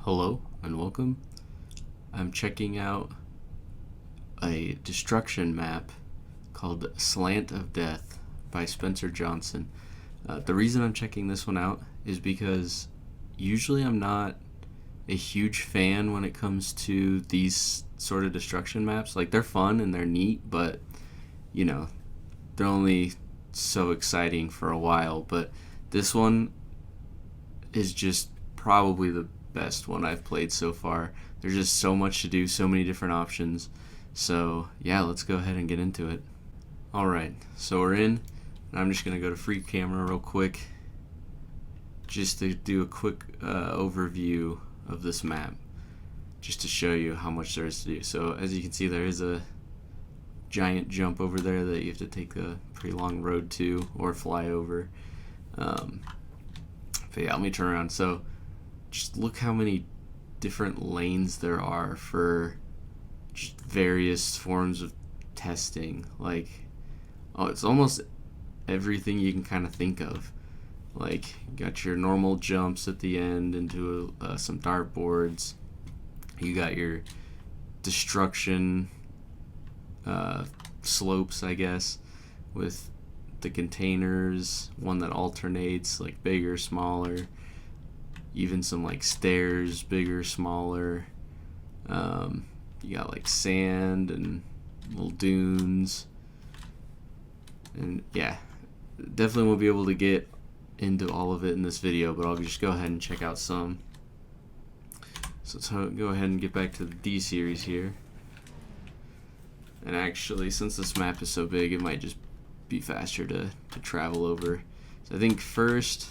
Hello and welcome. I'm checking out a destruction map called Slant of Death by Spencer Johnson. The reason I'm checking this one out is because usually I'm not a huge fan when it comes to these sort of destruction maps. Like, they're fun and they're neat, but you know, they're only so exciting for a while. But this one is just probably the best one I've played so far. There's just so much to do, so many different options. So yeah, let's go ahead and get into it. Alright, so we're in, and I'm just going to go to free camera real quick just to do a quick overview of this map, just to show you how much there is to do. So as you can see, there is a giant jump over there that you have to take a pretty long road to or fly over. But yeah, let me turn around. So just look how many different lanes there are for just various forms of testing. Like, oh, it's almost everything you can kind of think of. Like, you got your normal jumps at the end into some dartboards. You got your destruction slopes, I guess, with the containers, one that alternates, like bigger, smaller, even some like stairs, bigger, smaller. You got like sand and little dunes, and yeah, definitely won't be able to get into all of it in this video, but I'll just go ahead and check out some. So let's go ahead and get back to the D series here. And actually, since this map is so big, it might just be faster to travel over. So I think first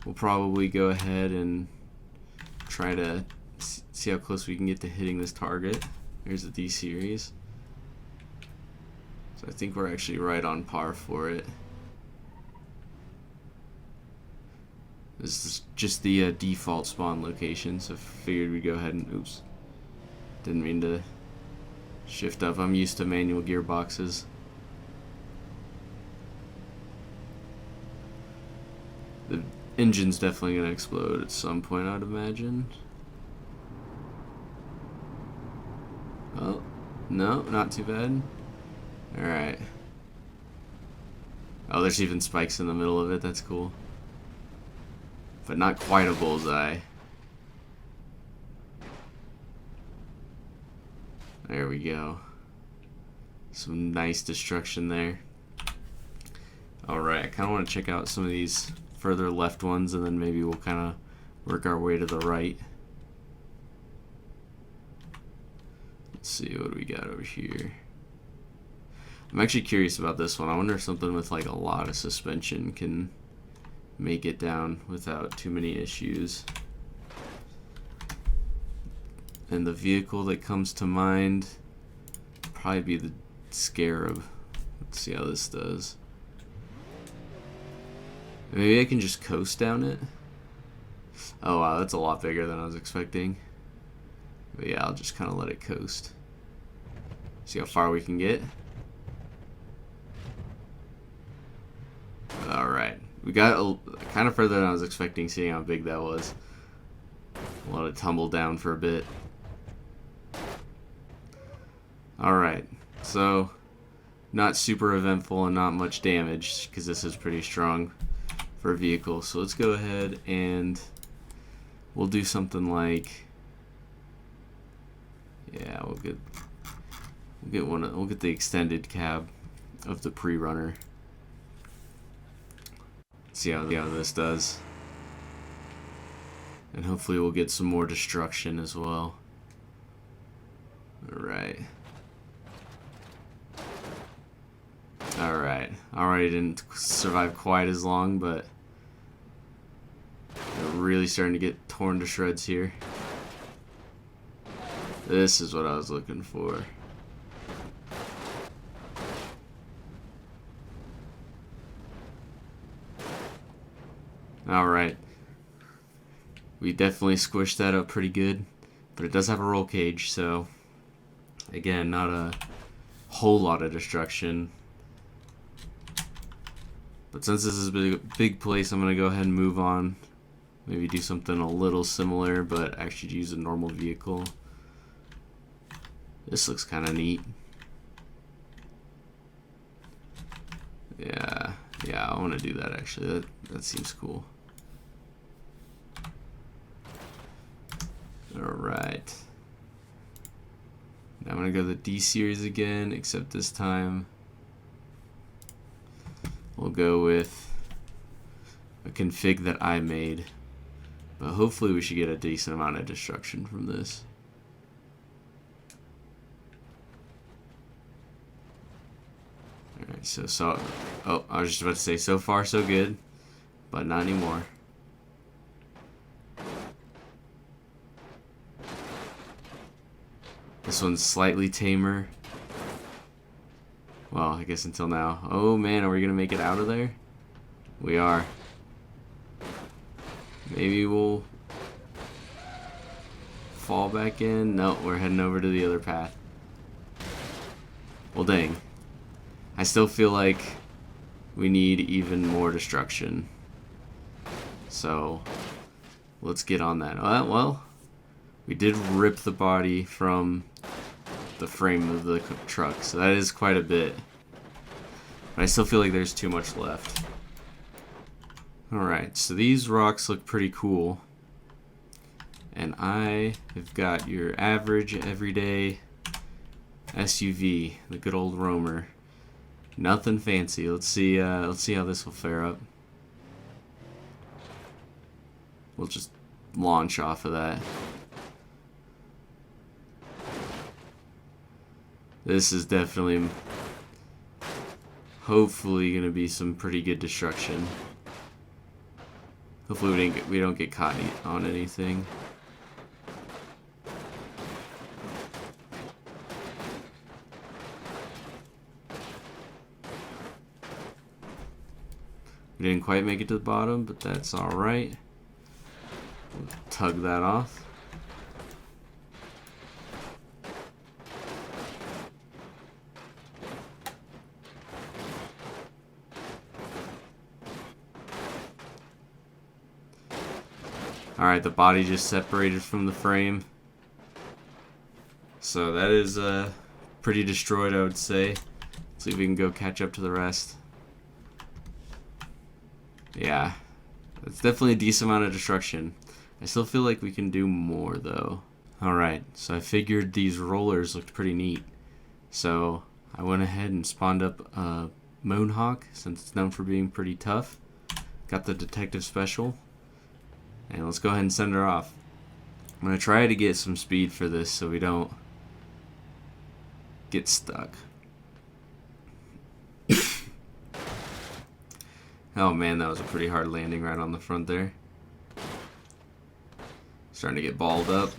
we'll probably go ahead and try to see how close we can get to hitting this target. Here's the D series. So I think we're actually right on par for it. This is just the default spawn location, so I figured we'd go ahead and, oops, didn't mean to shift up. I'm used to manual gearboxes. The engine's definitely going to explode at some point, I'd imagine. Oh, no, not too bad. Alright. Oh, there's even spikes in the middle of it. That's cool. But not quite a bullseye. There we go. Some nice destruction there. Alright, I kind of want to check out some of these further left ones, and then maybe we'll kind of work our way to the right. Let's see, what do we got over here? I'm actually curious about this one. I wonder if something with like a lot of suspension can make it down without too many issues. And the vehicle that comes to mind probably be the Scarab. Let's see how this does. Maybe I can just coast down it. Oh wow, that's a lot bigger than I was expecting. But yeah, I'll just kind of let it coast. See how far we can get. Alright, we got kind of further than I was expecting, seeing how big that was. I'll let it tumble down for a bit. Alright, so not super eventful and not much damage, because this is pretty strong for a vehicle. So let's go ahead and we'll do something like, yeah, we'll get the extended cab of the pre-runner. See how this does, and hopefully we'll get some more destruction as well. Alright. Already didn't survive quite as long, but they're really starting to get torn to shreds here. This is what I was looking for. Alright. We definitely squished that up pretty good, but it does have a roll cage, so again, not a whole lot of destruction. But since this is a big place, I'm going to go ahead and move on Maybe do something a little similar, but actually use a normal vehicle. This looks kind of neat. Yeah, I want to do that actually. That seems cool. Alright. Now I'm going to go to the D series again, except this time we'll go with a config that I made. But hopefully we should get a decent amount of destruction from this. Alright, oh, I was just about to say, so far so good, but not anymore. This one's slightly tamer. Well, I guess until now. Oh man, are we gonna make it out of there? We are. Maybe we'll fall back in. No, we're heading over to the other path. Well, dang. I still feel like we need even more destruction. So, let's get on that. Well, we did rip the body from the frame of the truck, so that is quite a bit. But I still feel like there's too much left. Alright, so these rocks look pretty cool. And I have got your average, everyday SUV, the good old Roamer. Nothing fancy. Let's see how this will fare up. We'll just launch off of that. This is definitely, hopefully, gonna be some pretty good destruction. Hopefully we don't get caught on anything. We didn't quite make it to the bottom, but that's alright. We'll tug that off. Alright, the body just separated from the frame. So that is pretty destroyed, I would say. Let's see if we can go catch up to the rest. Yeah, it's definitely a decent amount of destruction. I still feel like we can do more though. Alright, so I figured these rollers looked pretty neat. So I went ahead and spawned up a Moonhawk, since it's known for being pretty tough. Got the detective special. And let's go ahead and send her off. I'm going to try to get some speed for this so we don't get stuck. Oh man, that was a pretty hard landing right on the front there. Starting to get balled up.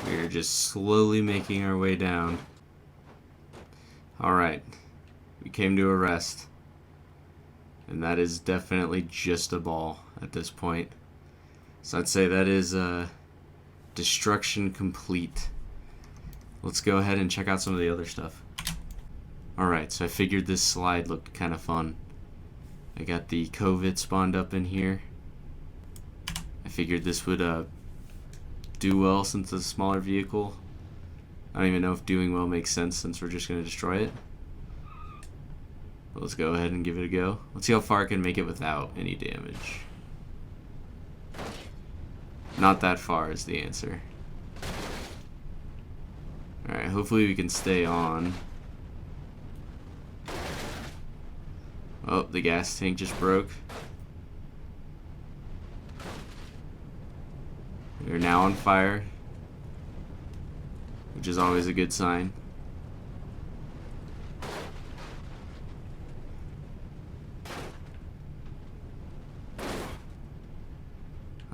We're just slowly making our way down. Alright, we came to a rest. And that is definitely just a ball at this point. So I'd say that is destruction complete. Let's go ahead and check out some of the other stuff. Alright, so I figured this slide looked kind of fun. I got the COVID spawned up in here. I figured this would do well since it's a smaller vehicle. I don't even know if doing well makes sense since we're just going to destroy it. But let's go ahead and give it a go. Let's see how far I can make it without any damage. Not that far is the answer. Alright, hopefully we can stay on. Oh, the gas tank just broke. We're now on fire, which is always a good sign.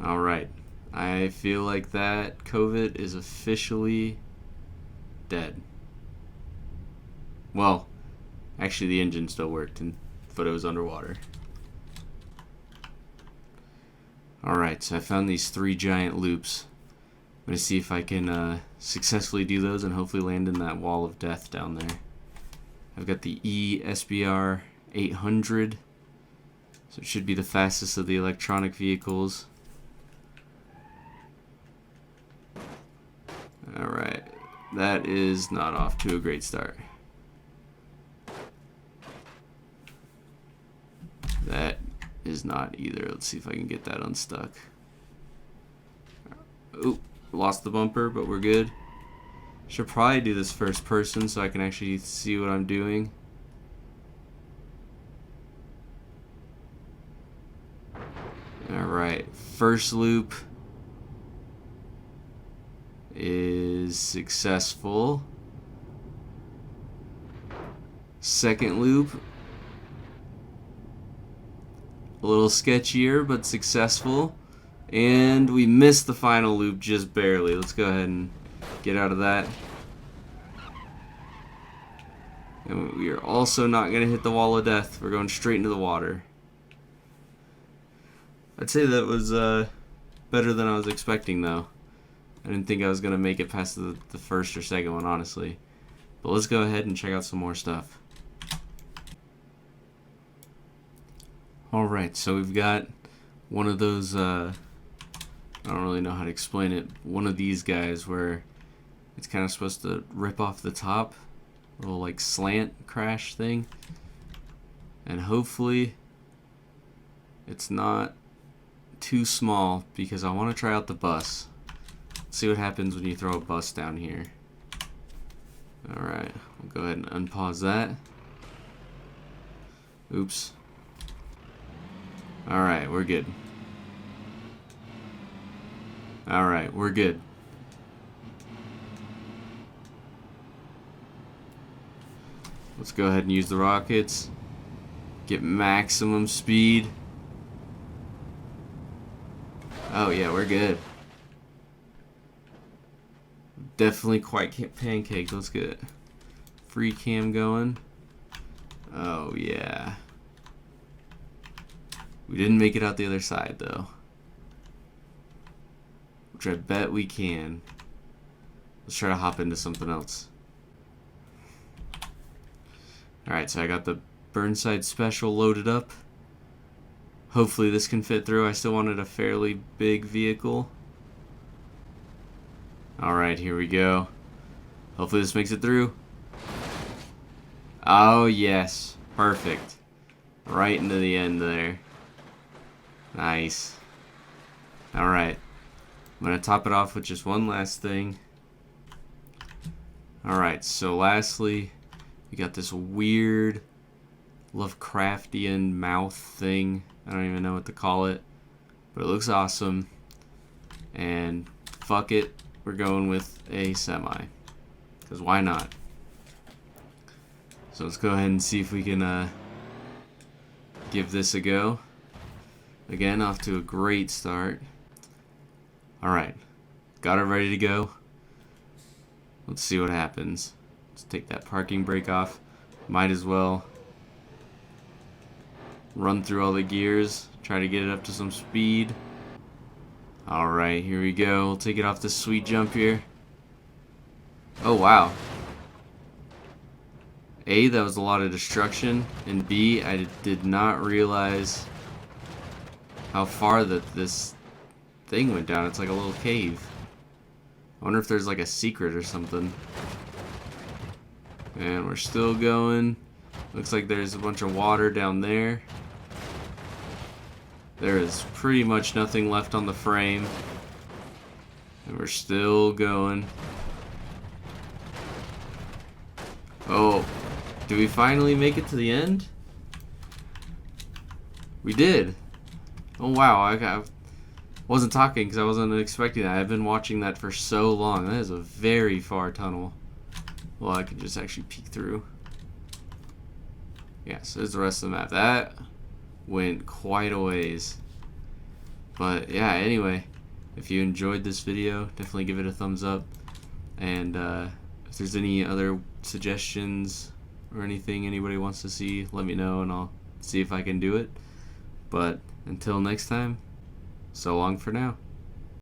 Alright, I feel like that COVID is officially dead. Well, actually the engine still worked, but it was underwater. Alright, so I found these 3 giant loops. I'm going to see if I can successfully do those and hopefully land in that wall of death down there. I've got the ESBR 800, so it should be the fastest of the electronic vehicles. Alright, that is not off to a great start. That is not either. Let's see if I can get that unstuck. Oop, lost the bumper, but we're good. Should probably do this first person so I can actually see what I'm doing. Alright, first loop is successful. Second loop, a little sketchier but successful. And we missed the final loop just barely. Let's go ahead and get out of that. And we are also not going to hit the wall of death. We're going straight into the water. I'd say that was better than I was expecting, though. I didn't think I was going to make it past the first or second one, honestly. But let's go ahead and check out some more stuff. Alright, so we've got one of those, I don't really know how to explain it, one of these guys where it's kind of supposed to rip off the top, a little like slant crash thing. And hopefully it's not too small because I want to try out the bus. See what happens when you throw a bus down here. Alright, we'll go ahead and unpause that. Oops. Alright, we're good. Alright, we're good. Let's go ahead and use the rockets. Get maximum speed. Oh yeah, we're good. Definitely quite pancaked. Let's get it. Free cam going. Oh yeah. We didn't make it out the other side though, which I bet we can. Let's try to hop into something else. Alright, so I got the Burnside Special loaded up. Hopefully this can fit through. I still wanted a fairly big vehicle. Alright, here we go. Hopefully this makes it through. Oh yes, perfect. Right into the end there. Nice. Alright, I'm going to top it off with just one last thing. Alright, so lastly, we got this weird Lovecraftian mouth thing. I don't even know what to call it, but it looks awesome. And fuck it, we're going with a semi, because why not? So let's go ahead and see if we can give this a go. Again, off to a great start. Alright, got it ready to go. Let's see what happens. Let's take that parking brake off. Might as well run through all the gears, try to get it up to some speed. Alright, here we go. We'll take it off this sweet jump here. Oh wow. A, that was a lot of destruction, and B, I did not realize how far that this thing went down. It's like a little cave. I wonder if there's like a secret or something. And we're still going. Looks like there's a bunch of water down there. There is pretty much nothing left on the frame. And we're still going. Oh, do we finally make it to the end? We did. Oh wow, I wasn't talking because I wasn't expecting that. I've been watching that for so long. That is a very far tunnel. Well, I can just actually peek through. Yeah, so there's the rest of the map. That went quite a ways. But yeah, anyway, if you enjoyed this video, definitely give it a thumbs up. And if there's any other suggestions or anything anybody wants to see, let me know and I'll see if I can do it. But until next time, So long for now.